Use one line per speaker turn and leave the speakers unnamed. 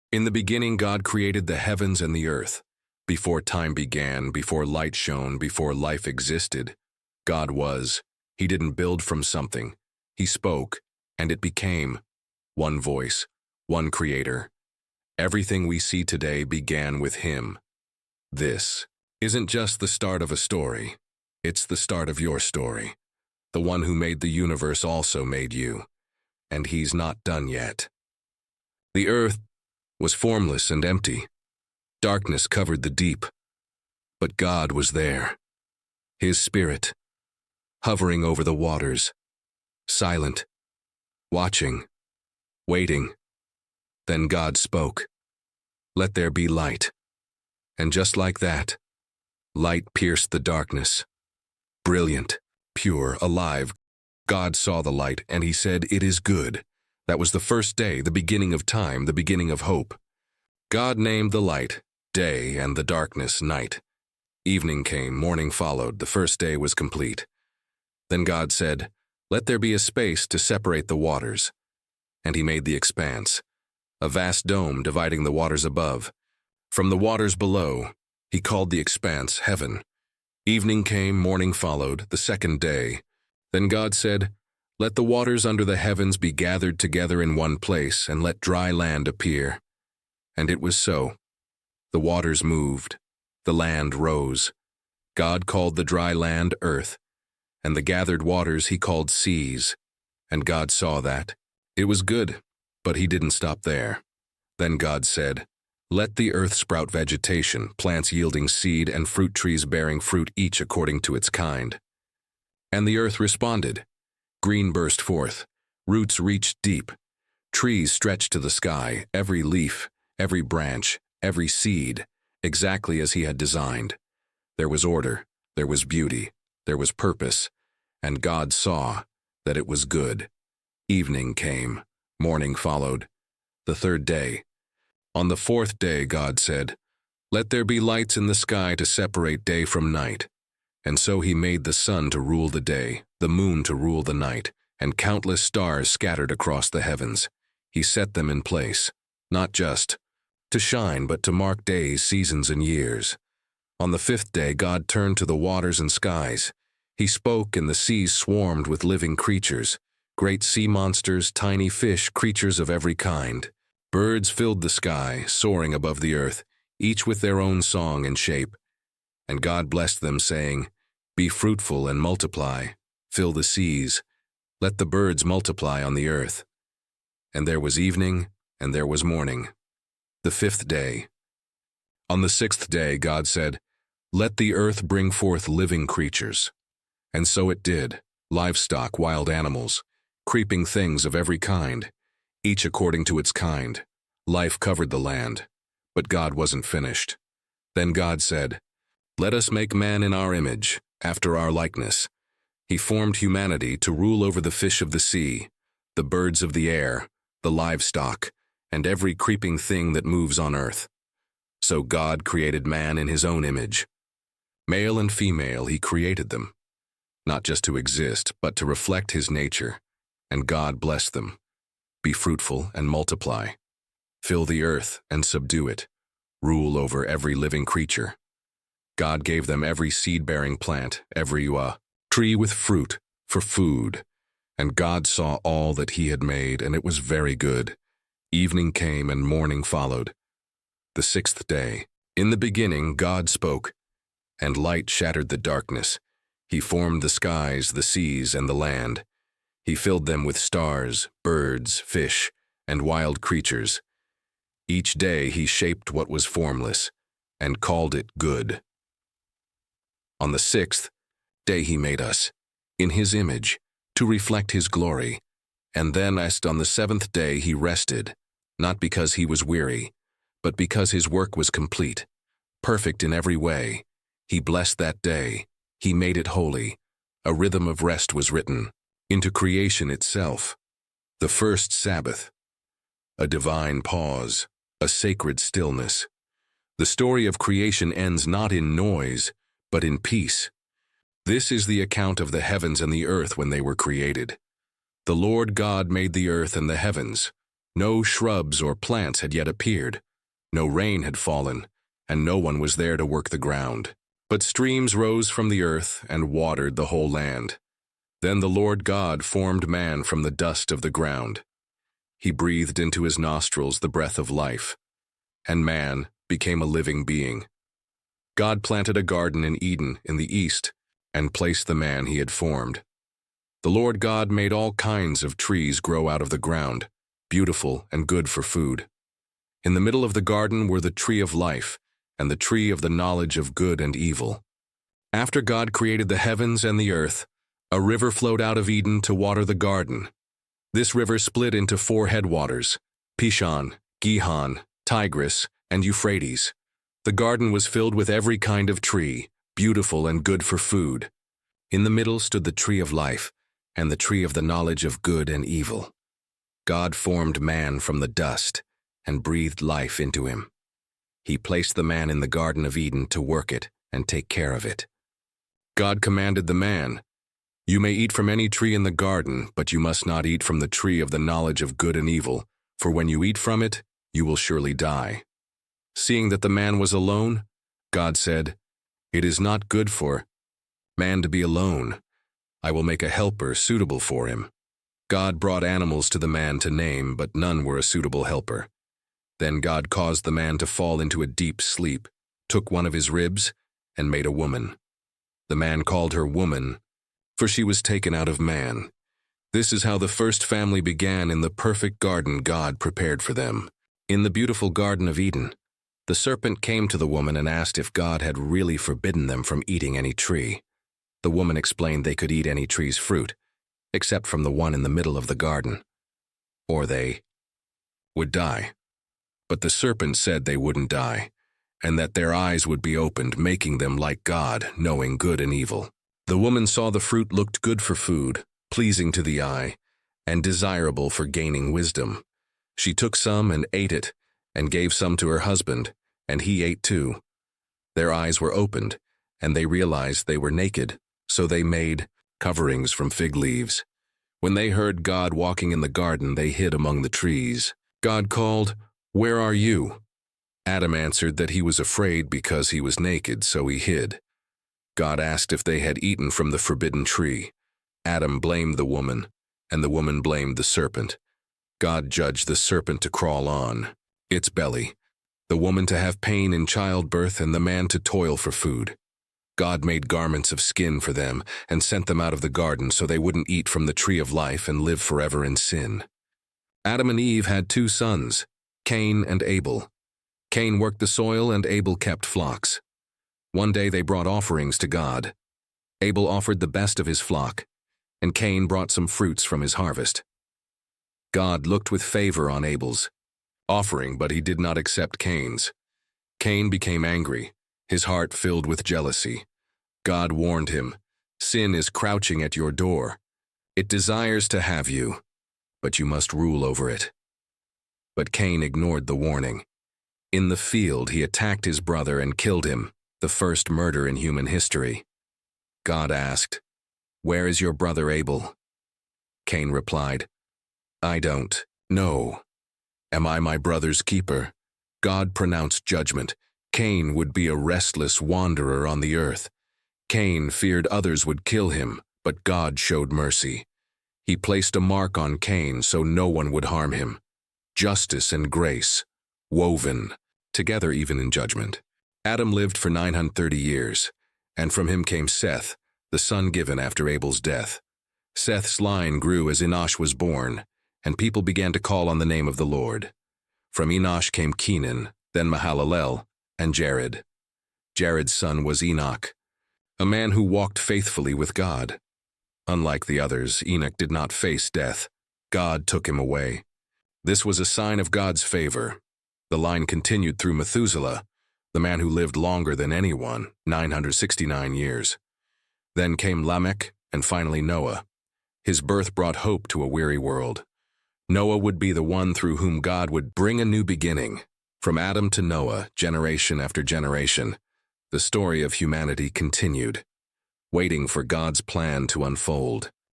In the beginning, God created the heavens and the earth. Before time began, before light shone, before life existed, God was. He didn't build from something. He spoke, and it became. One voice, one creator. Everything we see today began with Him. This isn't just the start of a story. It's the start of your story. The one who made the universe also made you. And He's not done yet. The earth was formless and empty. Darkness covered the deep. But God was there. His Spirit, hovering over the waters, silent, watching, waiting. Then God spoke, "Let there be light." And just like that, light pierced the darkness. Brilliant, pure, alive, God saw the light and He said, "It is good." That was the first day, the beginning of time, the beginning of hope. God named the light day and the darkness night. Evening came, morning followed, the first day was complete. Then God said, "Let there be a space to separate the waters." And He made the expanse, a vast dome dividing the waters above. From the waters below, He called the expanse heaven. Evening came, morning followed, the second day. Then God said, "Let the waters under the heavens be gathered together in one place, and let dry land appear." And it was so. The waters moved. The land rose. God called the dry land earth, and the gathered waters He called seas. And God saw that. It was good, but He didn't stop there. Then God said, "Let the earth sprout vegetation, plants yielding seed, and fruit trees bearing fruit each according to its kind." And the earth responded. Green burst forth, roots reached deep, trees stretched to the sky, every leaf, every branch, every seed, exactly as He had designed. There was order, there was beauty, there was purpose, and God saw that it was good. Evening came, morning followed, the third day. On the fourth day God said, "Let there be lights in the sky to separate day from night." And so He made the sun to rule the day, the moon to rule the night, and countless stars scattered across the heavens. He set them in place, not just to shine, but to mark days, seasons, and years. On the fifth day God turned to the waters and skies. He spoke, and the seas swarmed with living creatures, great sea monsters, tiny fish, creatures of every kind. Birds filled the sky, soaring above the earth, each with their own song and shape. And God blessed them, saying, "Be fruitful and multiply, fill the seas, let the birds multiply on the earth." And there was evening, and there was morning, the fifth day. On the sixth day God said, "Let the earth bring forth living creatures." And so it did, livestock, wild animals, creeping things of every kind, each according to its kind. Life covered the land, but God wasn't finished. Then God said, "Let us make man in our image, after our likeness." He formed humanity to rule over the fish of the sea, the birds of the air, the livestock, and every creeping thing that moves on earth. So God created man in His own image. Male and female He created them, not just to exist, but to reflect His nature. And God blessed them. "Be fruitful and multiply. Fill the earth and subdue it. Rule over every living creature." God gave them every seed-bearing plant, every tree with fruit for food. And God saw all that He had made, and it was very good. Evening came and morning followed, the sixth day. In the beginning God spoke, and light shattered the darkness. He formed the skies, the seas, and the land. He filled them with stars, birds, fish, and wild creatures. Each day He shaped what was formless, and called it good. On the sixth day He made us, in His image, to reflect His glory. And then on the seventh day He rested, not because He was weary, but because His work was complete, perfect in every way. He blessed that day. He made it holy. A rhythm of rest was written into creation itself. The first Sabbath, a divine pause, a sacred stillness. The story of creation ends not in noise, but in peace. This is the account of the heavens and the earth when they were created. The Lord God made the earth and the heavens. No shrubs or plants had yet appeared. No rain had fallen, and no one was there to work the ground. But streams rose from the earth and watered the whole land. Then the Lord God formed man from the dust of the ground. He breathed into his nostrils the breath of life, and man became a living being. God planted a garden in Eden in the east and placed the man he had formed. The Lord God made all kinds of trees grow out of the ground, beautiful and good for food. In the middle of the garden were the tree of life and the tree of the knowledge of good and evil. After God created the heavens and the earth, a river flowed out of Eden to water the garden. This river split into 4 headwaters: Pishon, Gihon, Tigris, and Euphrates. The garden was filled with every kind of tree, beautiful and good for food. In the middle stood the tree of life and the tree of the knowledge of good and evil. God formed man from the dust and breathed life into him. He placed the man in the Garden of Eden to work it and take care of it. God commanded the man, "You may eat from any tree in the garden, but you must not eat from the tree of the knowledge of good and evil, for when you eat from it, you will surely die." Seeing that the man was alone, God said, "It is not good for man to be alone. I will make a helper suitable for him." God brought animals to the man to name, but none were a suitable helper. Then God caused the man to fall into a deep sleep, took one of his ribs, and made a woman. The man called her woman, for she was taken out of man. This is how the first family began in the perfect garden God prepared for them. In the beautiful Garden of Eden, the serpent came to the woman and asked if God had really forbidden them from eating any tree. The woman explained they could eat any tree's fruit, except from the one in the middle of the garden, or they would die. But the serpent said they wouldn't die, and that their eyes would be opened, making them like God, knowing good and evil. The woman saw the fruit looked good for food, pleasing to the eye, and desirable for gaining wisdom. She took some and ate it, and gave some to her husband, and he ate too. Their eyes were opened, and they realized they were naked, so they made coverings from fig leaves. When they heard God walking in the garden, they hid among the trees. God called, "Where are you?" Adam answered that he was afraid because he was naked, so he hid. God asked if they had eaten from the forbidden tree. Adam blamed the woman, and the woman blamed the serpent. God judged the serpent to crawl on its belly, the woman to have pain in childbirth, and the man to toil for food. God made garments of skin for them and sent them out of the garden so they wouldn't eat from the tree of life and live forever in sin. Adam and Eve had 2 sons, Cain and Abel. Cain worked the soil and Abel kept flocks. One day they brought offerings to God. Abel offered the best of his flock, and Cain brought some fruits from his harvest. God looked with favor on Abel's offering, but he did not accept Cain's. Cain became angry, his heart filled with jealousy. God warned him, "Sin is crouching at your door. It desires to have you, but you must rule over it." But Cain ignored the warning. In the field, he attacked his brother and killed him, the first murder in human history. God asked, "Where is your brother Abel?" Cain replied, "I don't know. Am I my brother's keeper?" God pronounced judgment. Cain would be a restless wanderer on the earth. Cain feared others would kill him, but God showed mercy. He placed a mark on Cain so no one would harm him. Justice and grace, woven together even in judgment. Adam lived for 930 years, and from him came Seth, the son given after Abel's death. Seth's line grew as Enosh was born, and people began to call on the name of the Lord. From Enosh came Kenan, then Mahalalel, and Jared. Jared's son was Enoch, a man who walked faithfully with God. Unlike the others, Enoch did not face death. God took him away. This was a sign of God's favor. The line continued through Methuselah, the man who lived longer than anyone, 969 years. Then came Lamech, and finally Noah. His birth brought hope to a weary world. Noah would be the one through whom God would bring a new beginning. From Adam to Noah, generation after generation, the story of humanity continued, waiting for God's plan to unfold.